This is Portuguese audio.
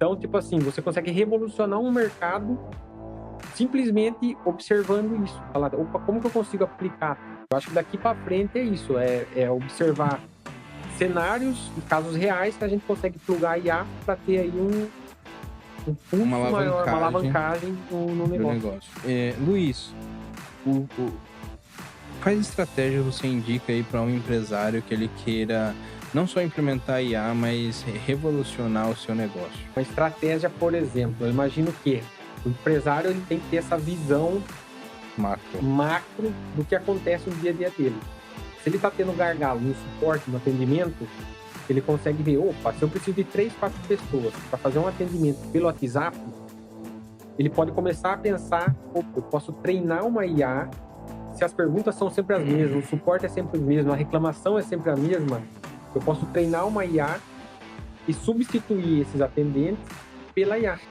Então, tipo assim, você consegue revolucionar um mercado simplesmente observando isso. Falar, opa, como que eu consigo aplicar? Eu acho que daqui para frente é isso, é observar cenários e casos reais que a gente consegue plugar IA para ter aí um Uma pulso maior, uma alavancagem alavancagem no do negócio. negócio. Luiz, quais estratégias você indica aí para um empresário que ele queira não só implementar IA, mas revolucionar o seu negócio? Uma estratégia, por exemplo, eu imagino que o empresário ele tem que ter essa visão macro do que acontece no dia a dia dele. Se ele está tendo gargalo no suporte, no atendimento, ele consegue ver, opa, se eu preciso de 3, 4 pessoas para fazer um atendimento pelo WhatsApp, ele pode começar a pensar, opa, eu posso treinar uma IA, se as perguntas são sempre as mesmas, o suporte é sempre o mesmo, a reclamação é sempre a mesma, eu posso treinar uma IA e substituir esses atendentes pela IA.